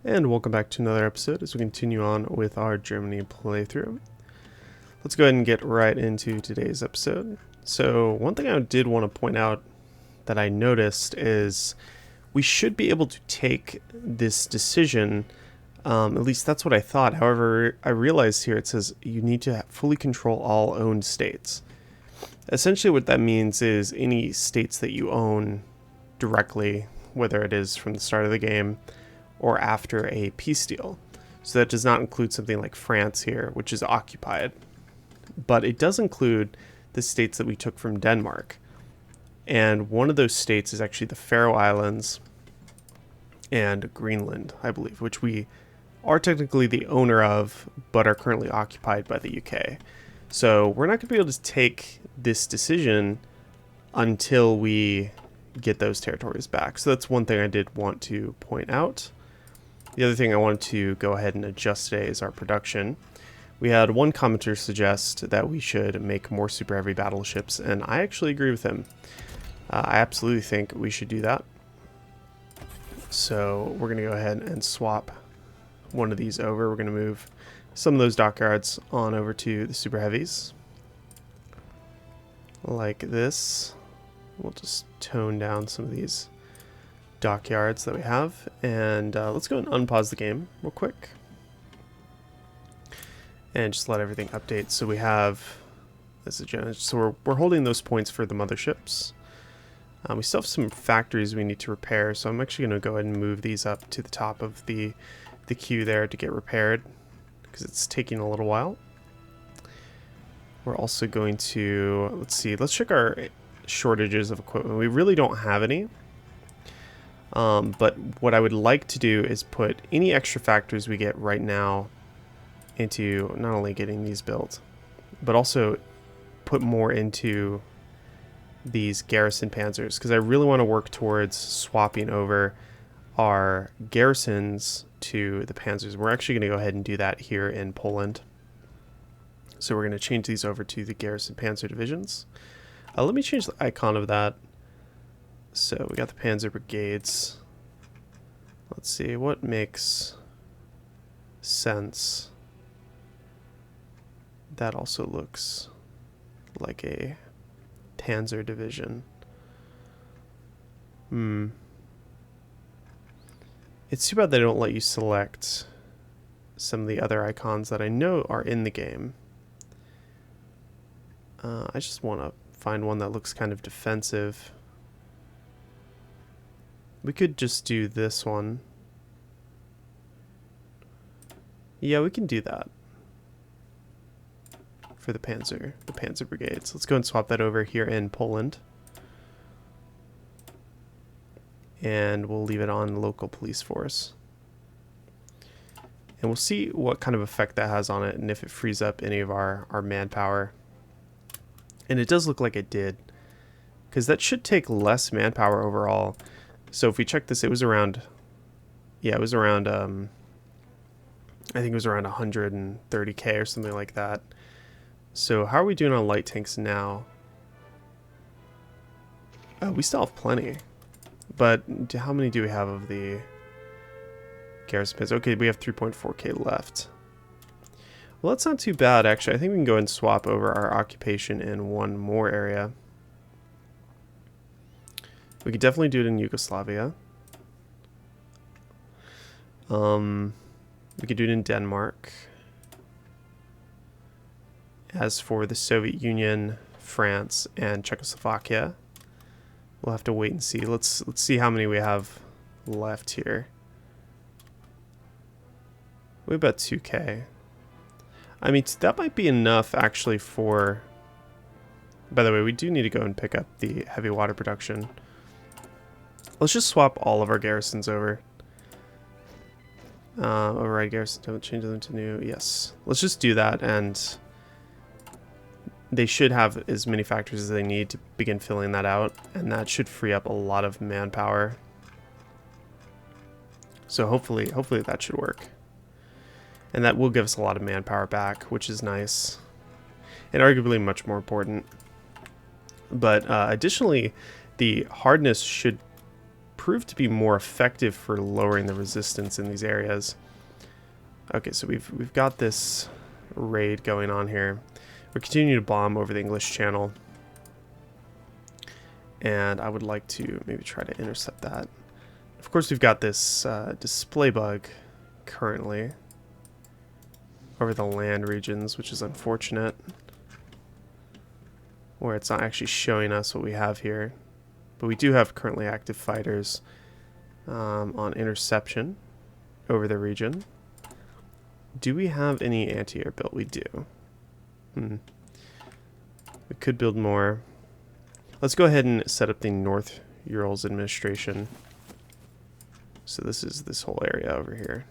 And welcome back to another episode as we continue on with our Germany playthrough. Let's go ahead and get right into today's episode. So one thing I did want to point out that I noticed is we should be able to take this decision, at least that's what I thought. However, I realized here it says you need to fully control all owned states. Essentially what that means is any states that you own directly, whether it is from the start of the game or after a peace deal. So that does not include something like France here, which is occupied. But it does include the states that we took from Denmark. And one of those states is actually the Faroe Islands and Greenland, I believe, which we are technically the owner of, but are currently occupied by the UK. So we're not going to be able to take this decision until we get those territories back. So that's one thing I did want to point out. The other thing I wanted to go ahead and adjust today is our production. We had one commenter suggest that we should make more super heavy battleships, and I actually agree with him. I absolutely think we should do that. So we're going to go ahead and swap one of these over. We're going to move some of those dockyards on over to the super heavies. Like this. We'll just tone down some of these dockyards that we have, and let's go and unpause the game real quick and just let everything update. So we have this agenda, so we're holding those points for the motherships. We still have some factories we need to repair, so I'm actually going to go ahead and move these up to the top of the queue there to get repaired because it's taking a little while. We're also going to, let's check our shortages of equipment. We really don't have any. But what I would like to do is put any extra factories we get right now into not only getting these built, but also put more into these garrison panzers, because I really want to work towards swapping over our garrisons to the panzers. We're actually going to go ahead and do that here in Poland. So we're going to change these over to the garrison panzer divisions. Let me change the icon of that. So we got the panzer brigades. Let's see what makes sense. That also looks like a panzer division. It's too bad they don't let you select some of the other icons that I know are in the game. I just want to find one that looks kind of defensive. We could just do this one. Yeah, we can do that for the panzer brigades. Let's go and swap that over here in Poland. And we'll leave it on local police force. And we'll see what kind of effect that has on it and if it frees up any of our manpower. And it does look like it did, because that should take less manpower overall. So if we check this, it was around, yeah, it was around, I think it was around 130k or something like that. So how are we doing on light tanks now? We still have plenty. But how many do we have of the garrison pins? Okay, we have 3.4k left. Well, that's not too bad, actually. I think we can go ahead and swap over our occupation in one more area. We could definitely do it in Yugoslavia. We could do it in Denmark. As for the Soviet Union, France, and Czechoslovakia, we'll have to wait and see. Let's see how many we have left here. We have about 2k. I mean, that might be enough actually for... By the way, we do need to go and pick up the heavy water production. Let's just swap all of our garrisons over. Override garrison, don't change them to new. Yes. Let's just do that, and they should have as many factories as they need to begin filling that out, and that should free up a lot of manpower. So hopefully that should work. And that will give us a lot of manpower back, which is nice. And arguably much more important. But additionally, the hardness should prove to be more effective for lowering the resistance in these areas. Okay, so we've got this raid going on here. We're continuing to bomb over the English Channel, and I would like to maybe try to intercept that. Of course, we've got this display bug currently over the land regions, which is unfortunate, where it's not actually showing us what we have here. But we do have currently active fighters on interception over the region. Do we have any anti-air built? We do. We could build more. Let's go ahead and set up the North Urals administration. So this is this whole area over here.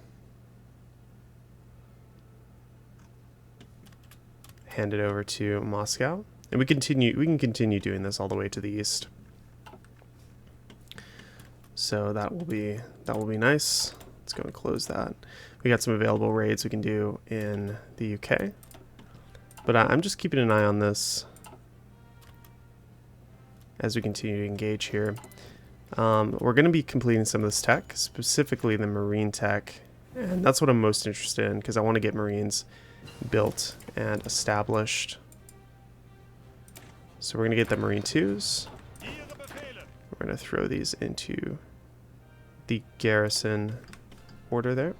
Hand it over to Moscow, and we can continue doing this all the way to the east. So that will be nice. Let's go and close that. We got some available raids we can do in the UK, but I'm just keeping an eye on this as we continue to engage here. We're going to be completing some of this tech, specifically the marine tech, and that's what I'm most interested in because I want to get marines built and established. So we're going to get the Marine 2s. We're going to throw these into the Garrison order there.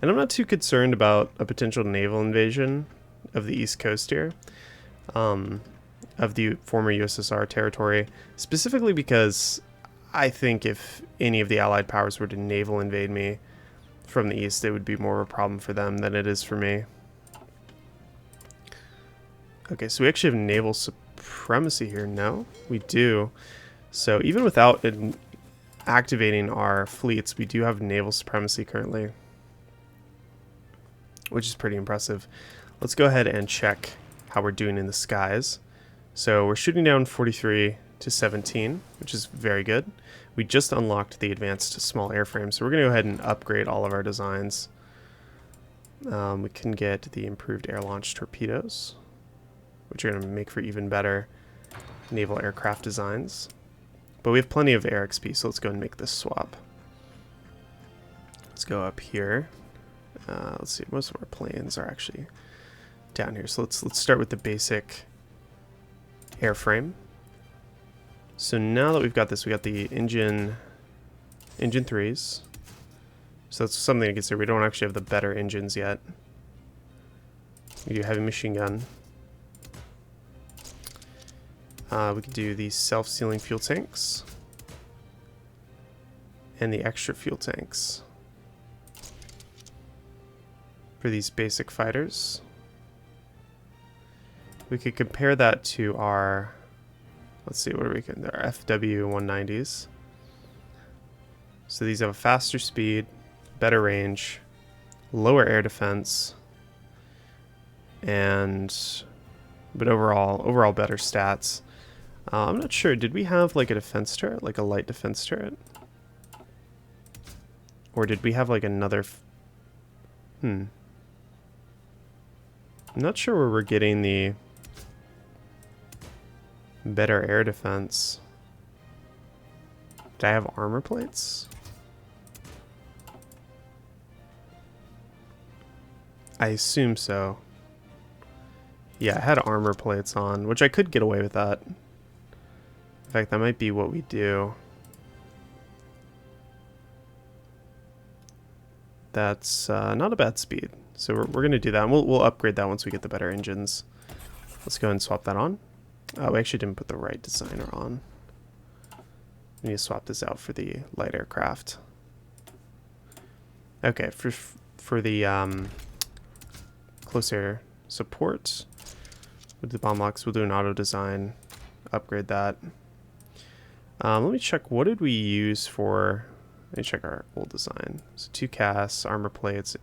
And I'm not too concerned about a potential naval invasion of the East Coast here, of the former USSR territory, specifically because I think if any of the Allied powers were to naval invade me from the east, it would be more of a problem for them than it is for me. Okay, so we actually have naval supremacy here. No, we do. So even without activating our fleets, we do have naval supremacy currently, which is pretty impressive. Let's go ahead and check how we're doing in the skies. So we're shooting down 43 to 17, which is very good. We just unlocked the advanced small airframe, so we're going to go ahead and upgrade all of our designs. We can get the improved air-launched torpedoes, which are going to make for even better naval aircraft designs. But we have plenty of air XP, so let's go and make this swap. Let's go up here. Let's see, most of our planes are actually down here. So let's start with the basic airframe. So now that we've got this, we got the engine 3s. So that's something to consider. We don't actually have the better engines yet. We do heavy machine gun. We could do the self-sealing fuel tanks and the extra fuel tanks for these basic fighters. We could compare that to our, let's see, what are we can, our FW-190s. So these have a faster speed, better range, lower air defense, but overall better stats. I'm not sure, did we have like a defense turret, like a light defense turret? Or did we have like another, I'm not sure where we're getting the better air defense. Did I have armor plates? I assume so. Yeah, I had armor plates on, which I could get away with that. In fact, that might be what we do. That's not a bad speed. So we're going to do that, and we'll upgrade that once we get the better engines. Let's go ahead and swap that on. We actually didn't put the right designer on. We need to swap this out for the light aircraft. Okay, for the close air support with the bomb locks, we'll do an auto design, upgrade that. Let me check, what did we use for, let me check our old design. So 2 casts, armor plates,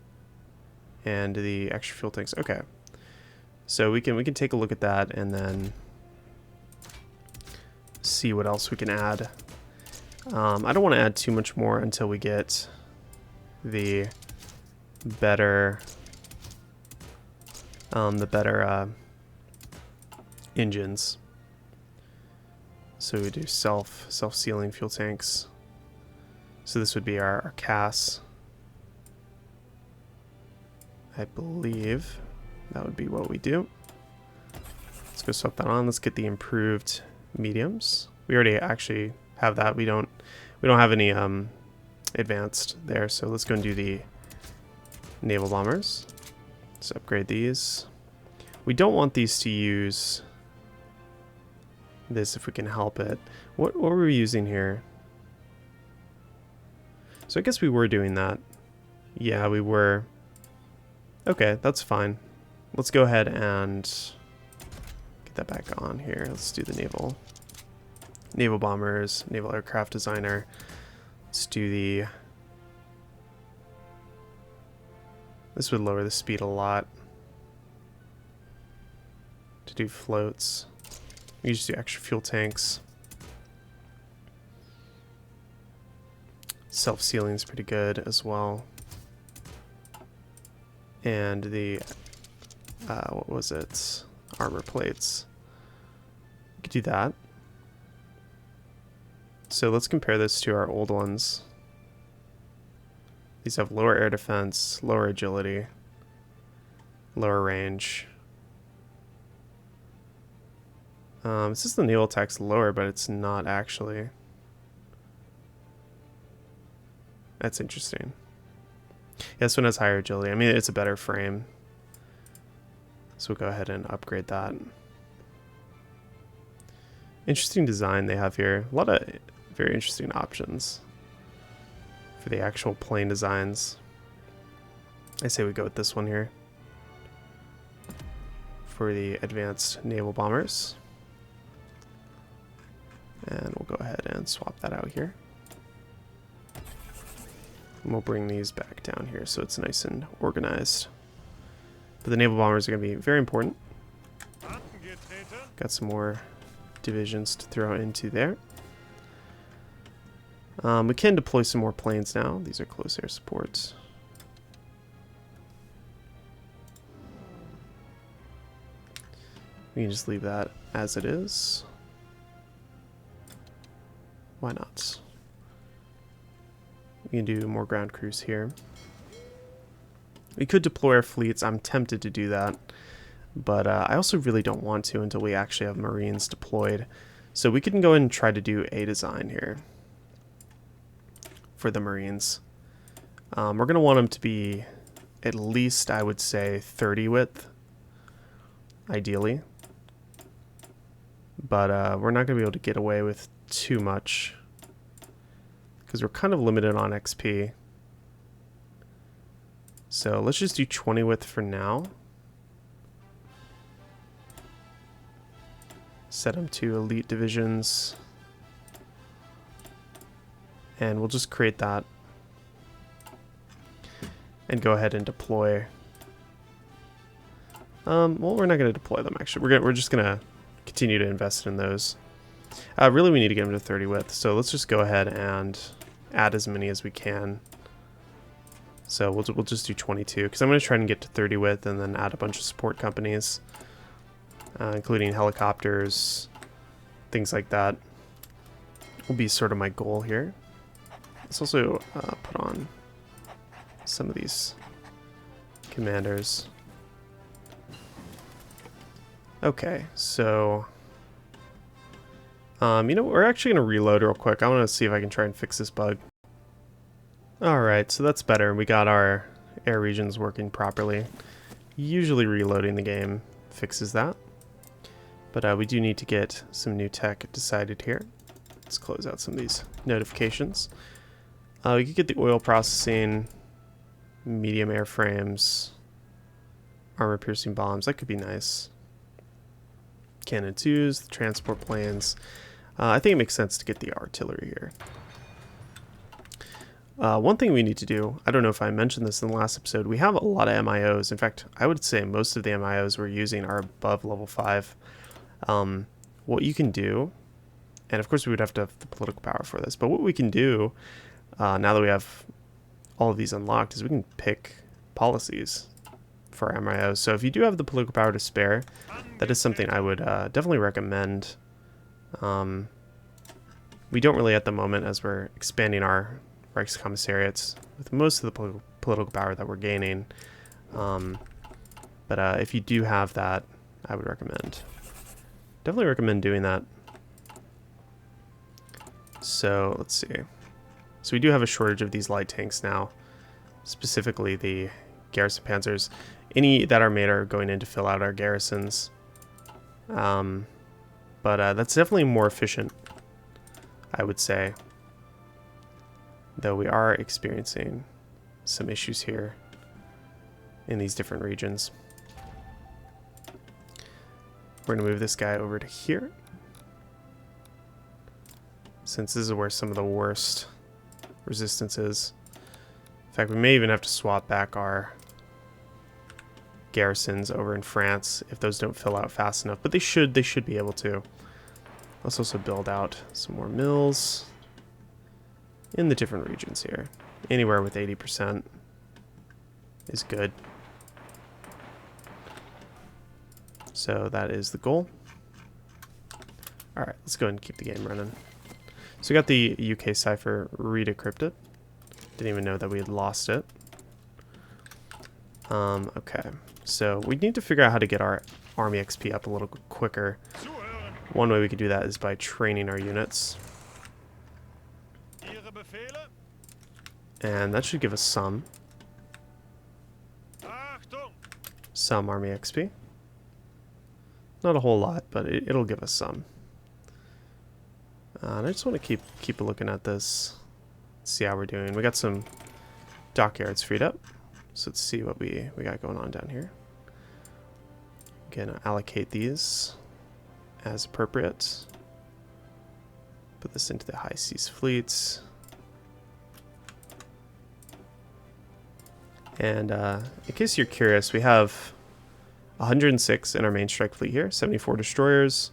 and the extra fuel tanks. Okay, so we can take a look at that and then see what else we can add. I don't want to add too much more until we get the better engines. So we do self-sealing fuel tanks. So this would be our CAS. I believe that would be what we do. Let's go swap that on. Let's get the improved mediums. We already actually have that. We don't have any advanced there, so let's go and do the naval bombers. Let's upgrade these. We don't want these to use this if we can help it. What were we using here? So I guess we were doing that. Yeah, we were. Okay, that's fine. Let's go ahead and get that back on here. Let's do the naval bombers, naval aircraft designer. Let's do the... This would lower the speed a lot. To do floats. We just do extra fuel tanks. Self-sealing is pretty good as well. And the, what was it? Armor plates. We could do that. So let's compare this to our old ones. These have lower air defense, lower agility, lower range. It says the naval attack's lower, but it's not actually. That's interesting. Yeah, this one has higher agility. I mean, it's a better frame. So we'll go ahead and upgrade that. Interesting design they have here. A lot of very interesting options for the actual plane designs. I say we go with this one here for the advanced naval bombers. And we'll go ahead and swap that out here. And we'll bring these back down here so it's nice and organized. But the naval bombers are going to be very important. Got some more divisions to throw into there. We can deploy some more planes now. These are close air supports. We can just leave that as it is. Why not? We can do more ground crews here. We could deploy our fleets. I'm tempted to do that. But I also really don't want to until we actually have Marines deployed. So we can go ahead and try to do a design here for the Marines. We're going to want them to be at least, I would say, 30 width, ideally. But we're not going to be able to get away with too much because we're kind of limited on XP. So let's just do 20 width for now. Set them to elite divisions. And we'll just create that. And go ahead and deploy. Well, we're not going to deploy them, actually. We're just going to continue to invest in those. Really, we need to get them to 30 width. So let's just go ahead and add as many as we can. So we'll just do 22, because I'm going to try and get to 30 width and then add a bunch of support companies, including helicopters, things like that. Will be sort of my goal here. Let's also put on some of these commanders. Okay, so you know, we're actually going to reload real quick. I want to see if I can try and fix this bug. Alright, so that's better. We got our air regions working properly. Usually reloading the game fixes that. But we do need to get some new tech decided here. Let's close out some of these notifications. We could get the oil processing, medium airframes, armor-piercing bombs. That could be nice. Cannon 2s, the transport planes. I think it makes sense to get the artillery here. One thing we need to do, I don't know if I mentioned this in the last episode, we have a lot of MIOs. In fact, I would say most of the MIOs we're using are above level 5. What you can do, and of course we would have to have the political power for this, but what we can do, now that we have all of these unlocked, is we can pick policies for our MIOs. So if you do have the political power to spare, that is something I would definitely recommend. We don't really at the moment, as we're expanding our Reichskommissariats with most of the political power that we're gaining. But if you do have that, I would definitely recommend doing that. So let's see. So we do have a shortage of these light tanks now, specifically the Garrison Panzers. Any that are made are going in to fill out our garrisons. But that's definitely more efficient, I would say. Though we are experiencing some issues here in these different regions. We're going to move this guy over to here, since this is where some of the worst resistance is. In fact, we may even have to swap back our garrisons over in France if those don't fill out fast enough, but they should be able to. Let's also build out some more mills in the different regions here. Anywhere with 80% is good. So that is the goal. Alright, let's go ahead and keep the game running. So we got the UK cipher redecrypted. Didn't even know that we had lost it. Okay, so we need to figure out how to get our army XP up a little quicker. One way we could do that is by training our units. And that should give us some army XP. Not a whole lot, but it'll give us some. And I just want to keep looking at this, see how we're doing. We got some dockyards freed up, so let's see what we got going on down here. Gonna allocate these as appropriate. Put this into the high seas fleets. And in case you're curious, we have 106 in our main strike fleet here, 74 destroyers.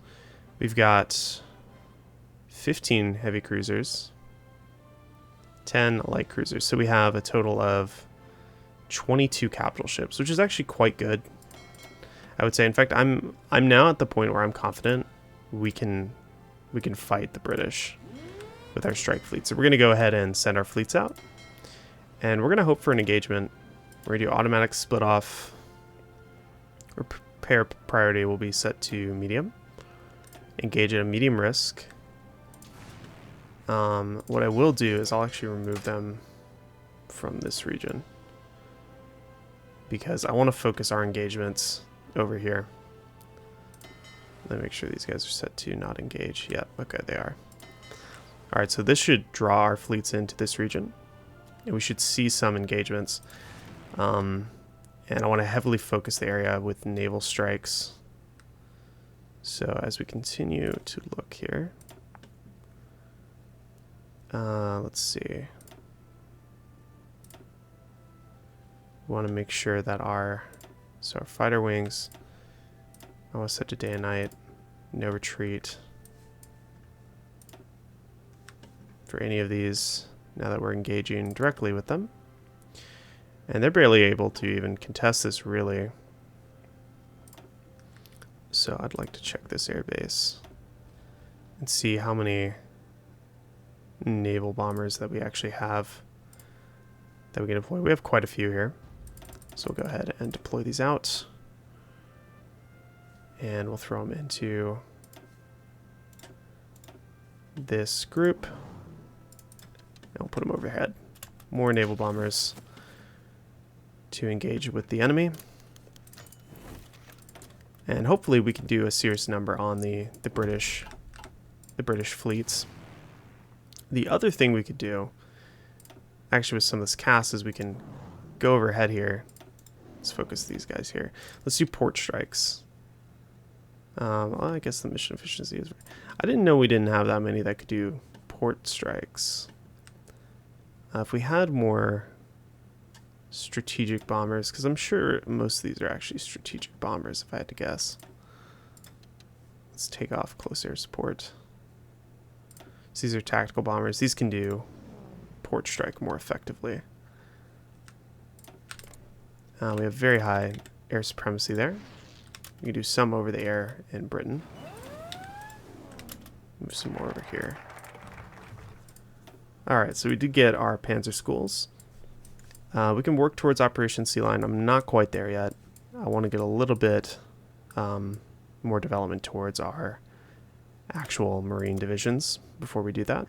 We've got 15 heavy cruisers, 10 light cruisers. So we have a total of 22 capital ships, which is actually quite good, I would say. In fact, I'm now at the point where I'm confident we can fight the British with our strike fleet. So we're going to go ahead and send our fleets out, and we're going to hope for an engagement. We're going to do automatic split off. Repair priority will be set to medium. Engage at a medium risk. What I will do is I'll actually remove them from this region, because I want to focus our engagements over here. Let me make sure these guys are set to not engage. Yep, okay, they are. Alright, so this should draw our fleets into this region, and we should see some engagements. And I want to heavily focus the area with naval strikes. So as we continue to look here, let's see. We want to make sure that our fighter wings, I want to set to day and night, no retreat for any of these now that we're engaging directly with them. And they're barely able to even contest this, really. So I'd like to check this airbase and see how many naval bombers that we actually have that we can deploy. We have quite a few here. So we'll go ahead and deploy these out. And we'll throw them into this group. And we'll put them overhead. More naval bombers to engage with the enemy, and hopefully we can do a serious number on the British fleets. The other thing we could do, actually, with some of this cast, is we can go overhead here. Let's focus these guys here. Let's do port strikes. Well, I guess the mission efficiency is... I didn't know we didn't have that many that could do port strikes. If we had more strategic bombers, because I'm sure most of these are actually strategic bombers, if I had to guess. Let's take off close air support. So these are tactical bombers. These can do port strike more effectively. We have very high air supremacy there. We can do some over the air in Britain. Move some more over here. Alright, so we did get our Panzer schools. We can work towards Operation Sea Lion. I'm not quite there yet. I want to get a little bit more development towards our actual Marine divisions before we do that.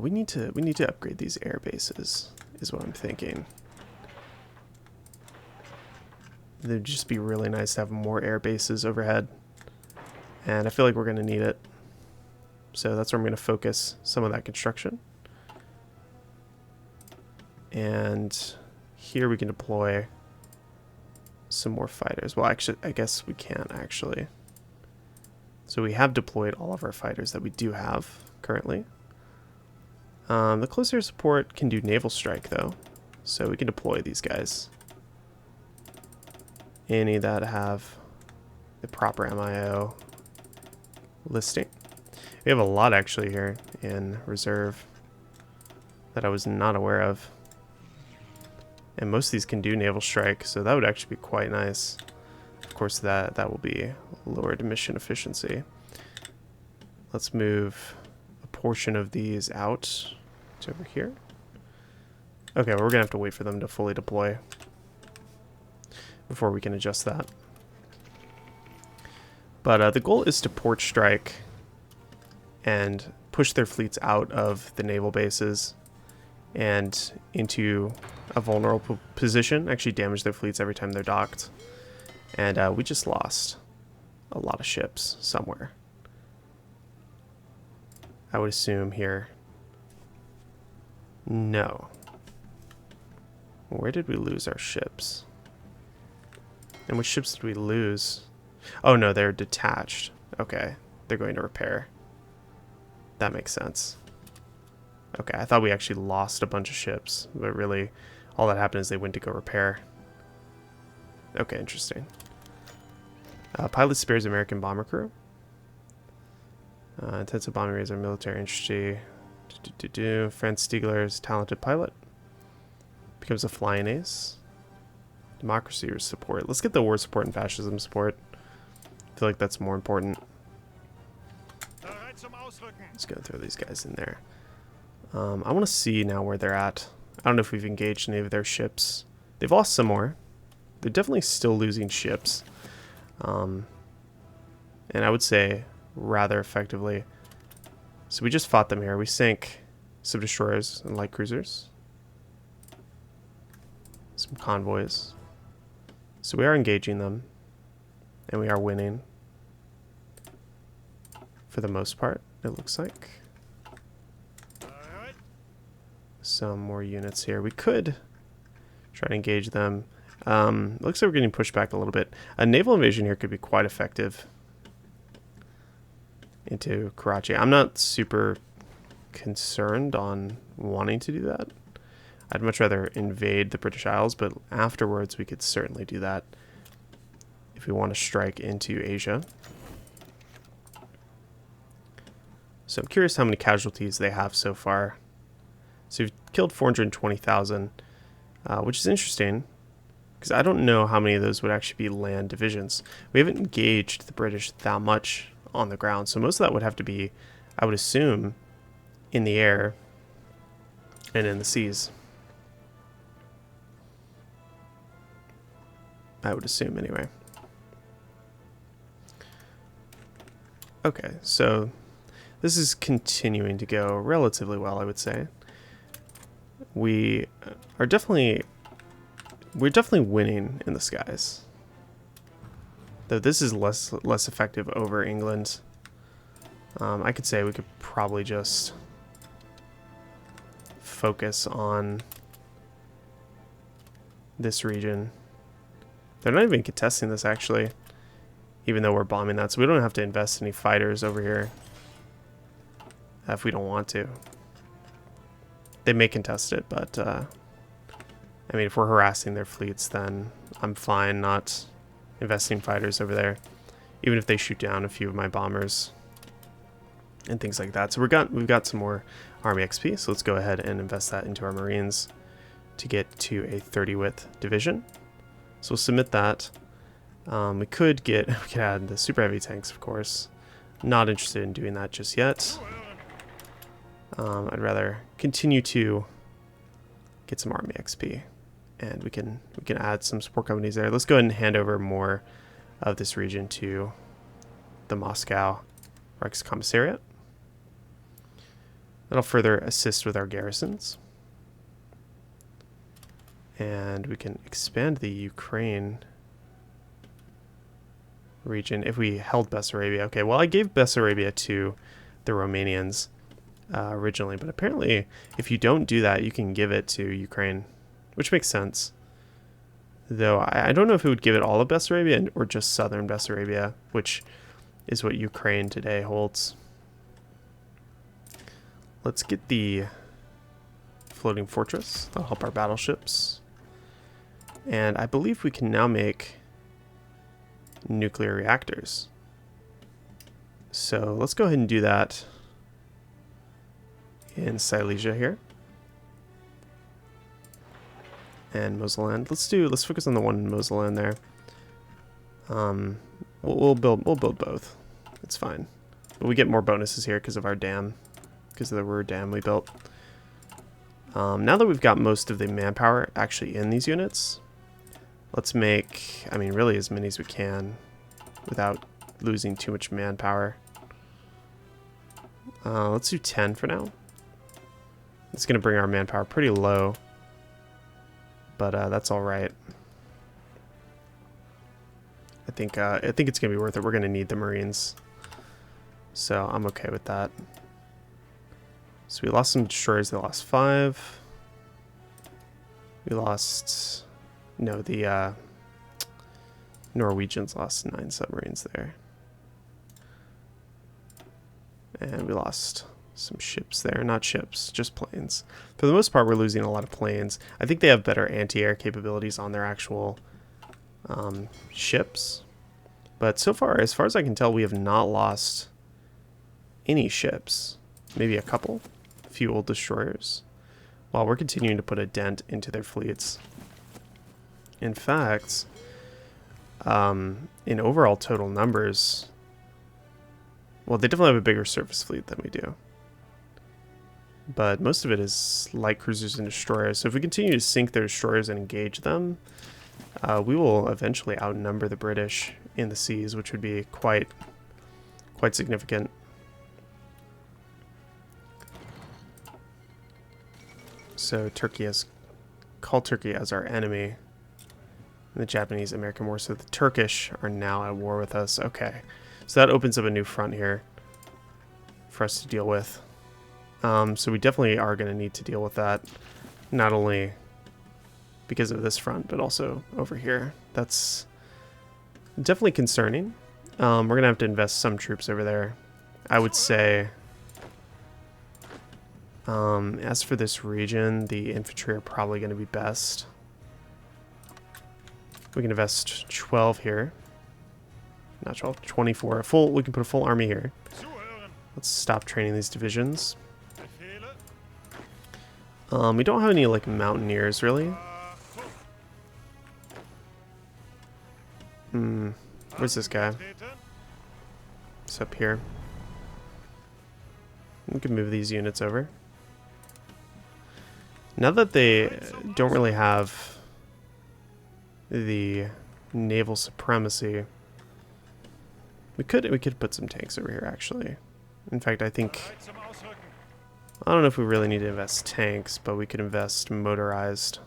We need to upgrade these air bases, is what I'm thinking. It'd just be really nice to have more air bases overhead, and I feel like we're going to need it. So that's where I'm going to focus some of that construction. And here we can deploy some more fighters. Well, actually, I guess we can't actually. So we have deployed all of our fighters that we do have currently. The close air support can do naval strike though, so we can deploy these guys. Any that have the proper MIO listing. We have a lot actually here in reserve that I was not aware of. And most of these can do naval strike, so that would actually be quite nice. Of course, that will be lowered mission efficiency. Let's move a portion of these out to over here. Okay, well, we're gonna have to wait for them to fully deploy before we can adjust that. But the goal is to port strike and push their fleets out of the naval bases and into a vulnerable position, actually damage their fleets every time they're docked. And we just lost a lot of ships somewhere. I would assume here. No. Where did we lose our ships? And which ships did we lose? Oh no, they're detached. Okay, they're going to repair. That makes sense. Okay, I thought we actually lost a bunch of ships, but really all that happened is they went to go repair. Okay, interesting. Pilot spares American bomber crew. Intensive bombing raids are military industry. Franz Stiegler's talented pilot. Becomes a flying ace. Democracy or support. Let's get the war support and fascism support. I feel like that's more important. Let's go throw these guys in there. I want to see now where they're at. I don't know if we've engaged any of their ships. They've lost some more. They're definitely still losing ships. And I would say rather effectively. So we just fought them here. We sank some destroyers and light cruisers. Some convoys. So we are engaging them. And we are winning. For the most part, it looks like. Some more units here. We could try to engage them. Looks like we're getting pushed back a little bit. A naval invasion here could be quite effective into Karachi. I'm not super concerned on wanting to do that. I'd much rather invade the British Isles, but afterwards we could certainly do that if we want to strike into Asia. So I'm curious how many casualties they have so far. So we've killed 420,000, which is interesting, because I don't know how many of those would actually be land divisions. We haven't engaged the British that much on the ground, so most of that would have to be, I would assume, in the air and in the seas. I would assume, anyway. Okay, so this is continuing to go relatively well, I would say. We're definitely winning in the skies. Though this is less effective over England. I could say we could probably just focus on this region. They're not even contesting this actually, even though we're bombing that, so we don't have to invest any fighters over here if we don't want to. They may contest it, but I mean, if we're harassing their fleets, then I'm fine not investing fighters over there, even if they shoot down a few of my bombers and things like that. So we've got some more Army XP, so let's go ahead and invest that into our Marines to get to a 30 width division. So we'll submit that. We could add the super heavy tanks, of course. Not interested in doing that just yet. I'd rather continue to get some army XP, and we can add some support companies there. Let's go ahead and hand over more of this region to the Moscow Reichskommissariat. That'll further assist with our garrisons. And we can expand the Ukraine region if we held Bessarabia. Okay, well, I gave Bessarabia to the Romanians originally, but apparently if you don't do that, you can give it to Ukraine, which makes sense. Though I don't know if it would give it all of Bessarabia or just southern Bessarabia, which is what Ukraine today holds. Let's get the floating fortress. That'll help our battleships. And I believe we can now make nuclear reactors. So let's go ahead and do that in Silesia here. And Moselland. Let's focus on the one in Moselland there. We'll build both. It's fine. But we get more bonuses here because of our dam, because of the Ruhr dam we built. Now that we've got most of the manpower actually in these units, let's make, I mean, really as many as we can without losing too much manpower. Let's do 10 for now. It's going to bring our manpower pretty low, but that's all right. I think it's going to be worth it. We're going to need the Marines, so I'm okay with that. So we lost some destroyers. They lost 5. We lost, no, the Norwegians lost 9 submarines there. And we lost some ships there. Not ships, just planes. For the most part, we're losing a lot of planes. I think they have better anti-air capabilities on their actual ships. But so far, as far as I can tell, we have not lost any ships. Maybe a couple. A few old destroyers. While we're continuing to put a dent into their fleets. In fact, in overall total numbers, well, they definitely have a bigger surface fleet than we do. But most of it is light cruisers and destroyers. So if we continue to sink their destroyers and engage them, we will eventually outnumber the British in the seas, which would be quite significant. So call Turkey as our enemy in the Japanese-American War. So the Turkish are now at war with us. Okay, so that opens up a new front here for us to deal with. So we definitely are going to need to deal with that, not only because of this front, but also over here. That's definitely concerning. We're going to have to invest some troops over there. I would say, as for this region, the infantry are probably going to be best. We can invest 12 here. Not 12, 24. We can put a full army here. Let's stop training these divisions. We don't have any, like, mountaineers, really. Where's this guy? It's up here. We can move these units over. Now that they don't really have the naval supremacy, we could put some tanks over here, actually. In fact, I don't know if we really need to invest tanks, but we could invest motorized.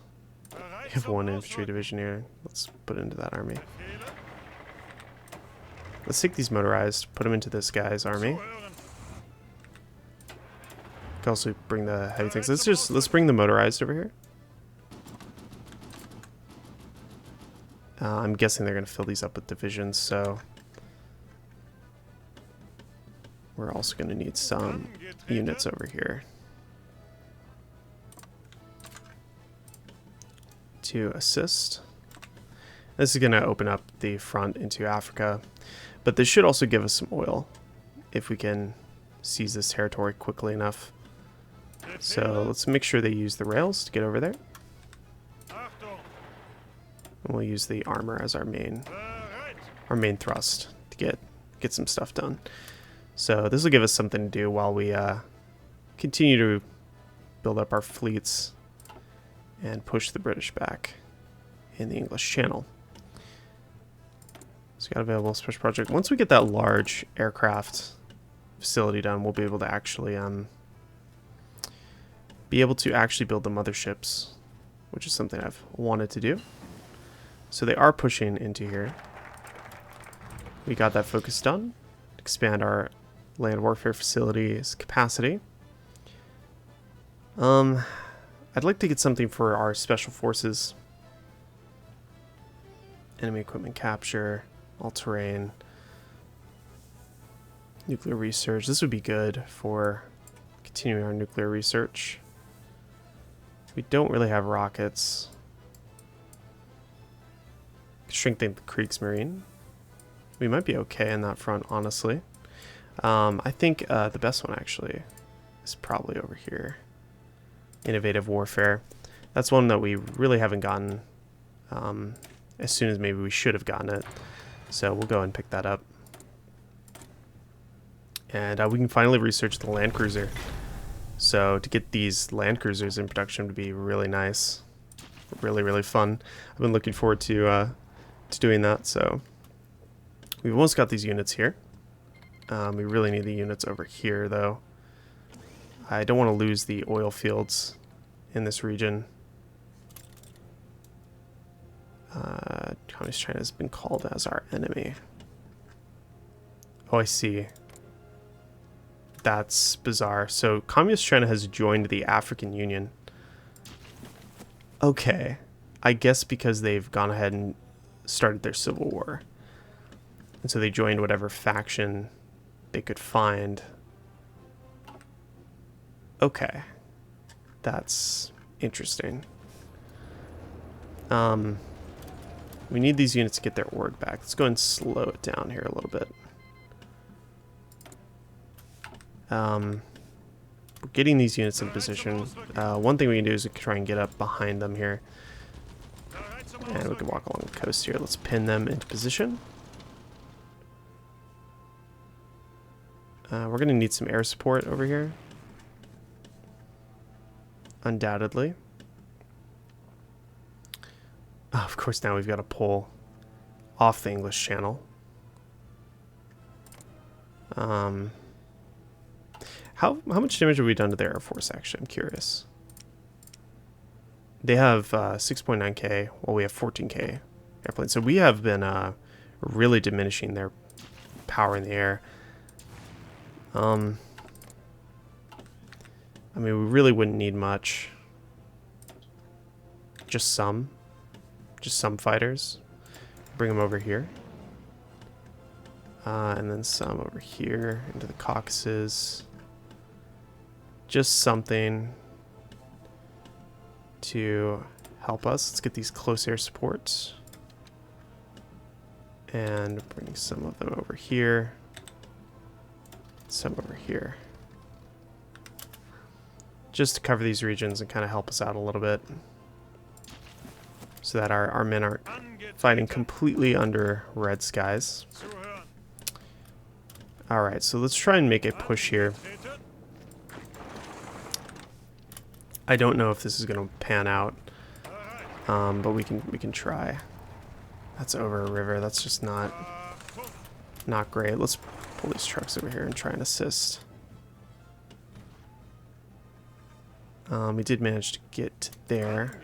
We have 1 infantry division here. Let's put it into that army. Let's take these motorized, put them into this guy's army. We can also bring the heavy tanks. Let's bring the motorized over here. I'm guessing they're going to fill these up with divisions, so we're also going to need some units over here to assist. This is going to open up the front into Africa, but this should also give us some oil if we can seize this territory quickly enough. So let's make sure they use the rails to get over there. And we'll use the armor as our main thrust to get some stuff done. So this will give us something to do while we continue to build up our fleets and push the British back in the English Channel. So got available special project. Once we get that large aircraft facility done, we'll be able to actually build the motherships, which is something I've wanted to do. So they are pushing into here. We got that focus done. Expand our land warfare facilities capacity. I'd like to get something for our special forces. Enemy equipment capture, all-terrain, nuclear research. This would be good for continuing our nuclear research. We don't really have rockets. Strengthen the Kriegsmarine. We might be okay in that front, honestly. I think the best one actually is probably over here. Innovative warfare. That's one that we really haven't gotten as soon as maybe we should have gotten it. So we'll go and pick that up. And we can finally research the land cruiser. So to get these land cruisers in production would be really nice. Really, really fun. I've been looking forward to doing that. So we've almost got these units here. We really need the units over here, though. I don't want to lose the oil fields in this region. Communist China has been called as our enemy. Oh, I see. That's bizarre. So Communist China has joined the African Union. Okay. I guess because they've gone ahead and started their civil war. And so they joined whatever faction they could find. Okay. That's interesting. We need these units to get their org back. Let's go and slow it down here a little bit. We're getting these units in position. One thing we can do is we can try and get up behind them here. And we can walk along the coast here. Let's pin them into position. We're going to need some air support over here. Undoubtedly. Oh, of course, now we've got to pull off the English Channel. How much damage have we done to their Air Force, actually? I'm curious. They have 6.9k, while we have 14k airplanes. So we have been really diminishing their power in the air. I mean, we really wouldn't need much. Just some fighters. Bring them over here. And then some over here into the Caucasus. Just something to help us. Let's get these close air supports. And bring some of them over here. Some over here. Just to cover these regions and kind of help us out a little bit. So that our men aren't fighting completely under red skies. Alright, so let's try and make a push here. I don't know if this is going to pan out, but we can try. That's over a river. That's just not great. Let's pull these trucks over here and try and assist. We did manage to get there.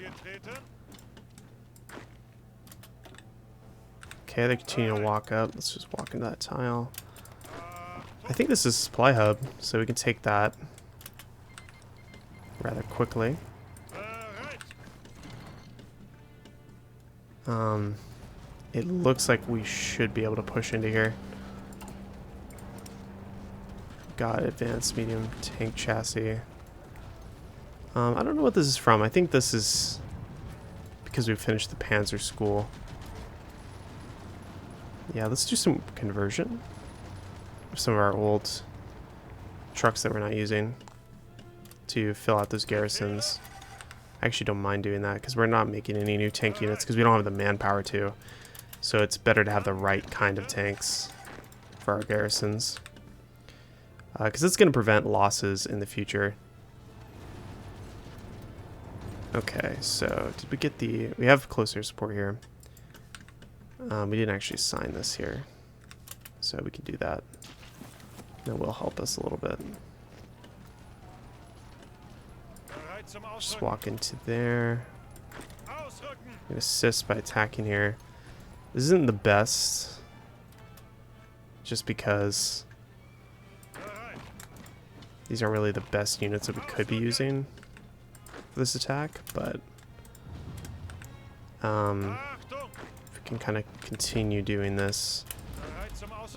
Okay, they continue to walk up. Let's just walk into that tile. I think this is a supply hub, so we can take that rather quickly. It looks like we should be able to push into here. Got advanced medium tank chassis. I don't know what this is from. I think this is because we finished the Panzer School. Yeah, let's do some conversion of some of our old trucks that we're not using to fill out those garrisons. I actually don't mind doing that because we're not making any new tank units because we don't have the manpower to. So it's better to have the right kind of tanks for our garrisons. Because it's going to prevent losses in the future Okay, so did we get the... We have closer support here. We didn't actually sign this here. So we can do that. That will help us a little bit. Just walk into there. Can assist by attacking here. This isn't the best. Just because these aren't really the best units that we could be using for this attack, but if we can kind of continue doing this,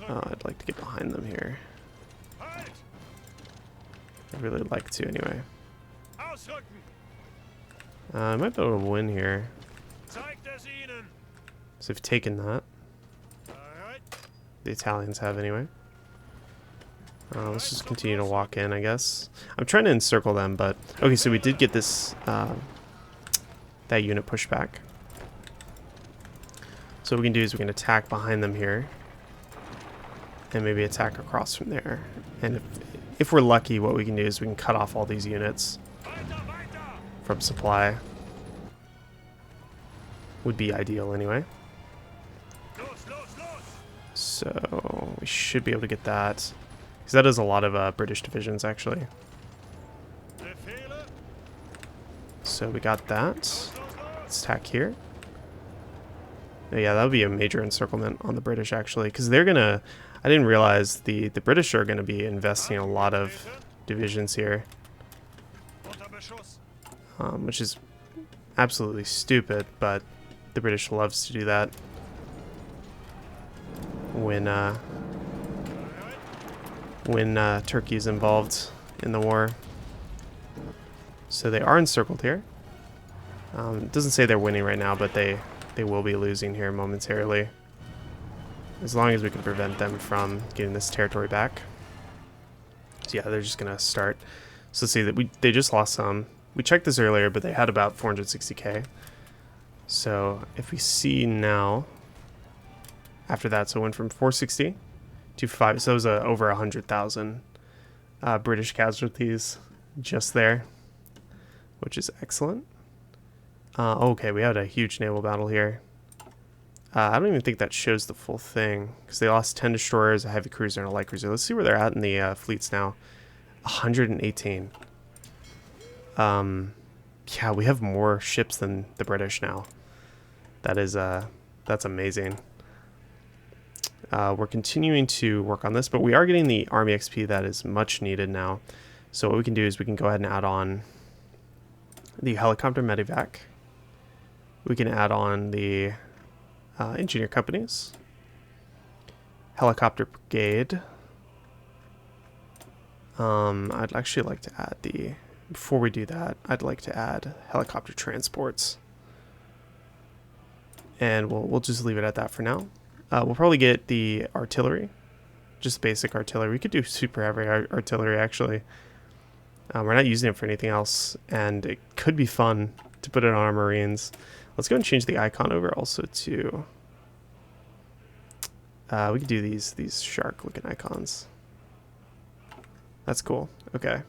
I'd like to get behind them here. I'd really like to anyway. I might be able to win here. So we've taken that. The Italians have anyway. Let's just continue to walk in, I guess. I'm trying to encircle them, but... Okay, so we did get this, that unit pushed back. So what we can do is we can attack behind them here. And maybe attack across from there. And if we're lucky, what we can do is we can cut off all these units from supply. Would be ideal anyway. So we should be able to get that. Because that is a lot of British divisions, actually. So we got that. Let's attack here. Oh, yeah, that would be a major encirclement on the British, actually. Because they're going to... I didn't realize the British are going to be investing a lot of divisions here. Which is absolutely stupid, but the British loves to do that when Turkey is involved in the war. So they are encircled here. It doesn't say they're winning right now, but they will be losing here momentarily, as long as we can prevent them from getting this territory back. So yeah, they're just gonna start. So let's see that they just lost some. We checked this earlier, but they had about 460k. So if we see now, after that, so it went from 460 to 5, so it was over 100,000 British casualties just there, which is excellent. Okay, we had a huge naval battle here. I don't even think that shows the full thing, because they lost 10 destroyers, a heavy cruiser, and a light cruiser. Let's see where they're at in the fleets now. 118. Yeah, we have more ships than the British now. That is, that's amazing. We're continuing to work on this, but we are getting the Army XP that is much needed now. So what we can do is we can go ahead and add on the helicopter medevac. We can add on the engineer companies, helicopter brigade. I'd actually like to add the... Before we do that, I'd like to add helicopter transports. And we'll just leave it at that for now. We'll probably get the artillery, just basic artillery. We could do super heavy artillery, actually. We're not using it for anything else, and it could be fun to put it on our Marines. Let's go and change the icon over also to... we could do these shark-looking icons. That's cool. Okay.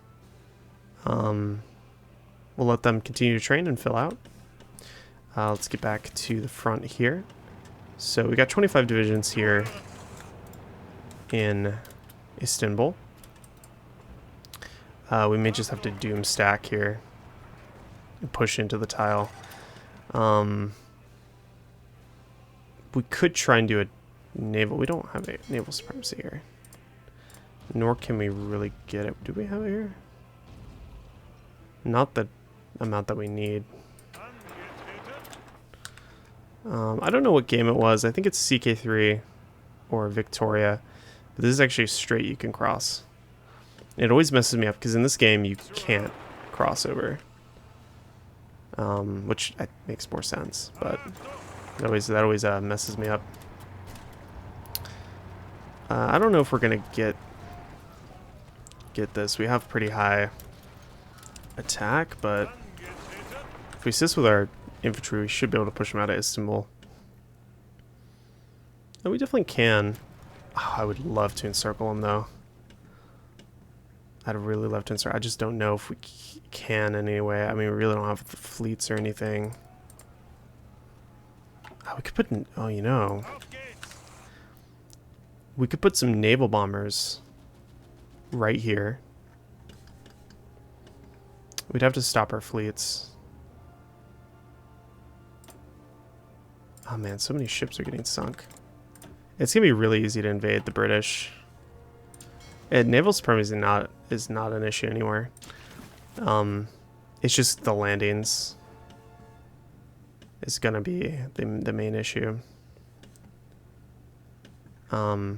We'll let them continue to train and fill out. Let's get back to the front here. So we got 25 divisions here in Istanbul. We may just have to doom stack here and push into the tile. We could try and do a naval. We don't have a naval supremacy here. Nor can we really get it. Do we have it here? Not the amount that we need. I don't know what game it was. I think it's CK3 or Victoria. But this is actually straight you can cross. It always messes me up because in this game you can't cross over. Which makes more sense, but that always messes me up. I don't know if we're gonna get this. We have pretty high attack, but if we assist with our infantry, we should be able to push them out of Istanbul. And we definitely can. Oh, I would love to encircle them, though. I'd really love to insert. I just don't know if we can in any way. I mean, we really don't have the fleets or anything. Oh, we could put in, oh, you know, we could put some naval bombers right here. We'd have to stop our fleets. Oh man, so many ships are getting sunk. It's gonna be really easy to invade the British. And naval supremacy is not an issue anymore. It's just the landings is gonna be the main issue. But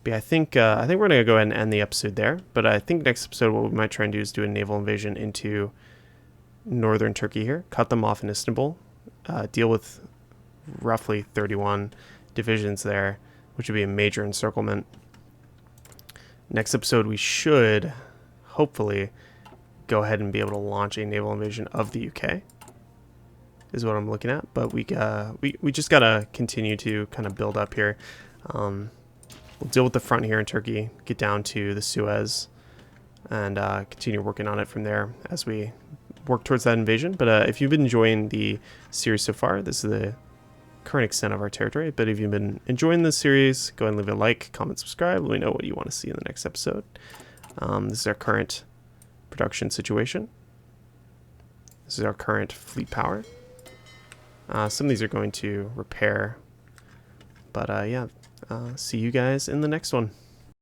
yeah, I think we're gonna go ahead and end the episode there. But I think next episode what we might try and do is do a naval invasion into northern Turkey here, cut them off in Istanbul, deal with roughly 31 divisions there, which would be a major encirclement. Next episode we should hopefully go ahead and be able to launch a naval invasion of the UK, is what I'm looking at. But we just gotta continue to kind of build up here. We'll deal with the front here in Turkey, get down to the Suez, and continue working on it from there as we work towards that invasion. But if you've been enjoying the series so far, this is the current extent of our territory. But if you've been enjoying this series, go ahead and leave a like, comment, subscribe. Let me know what you want to see in the next episode. This is our current production situation. This is our current fleet power. Some of these are going to repair. But yeah, see you guys in the next one.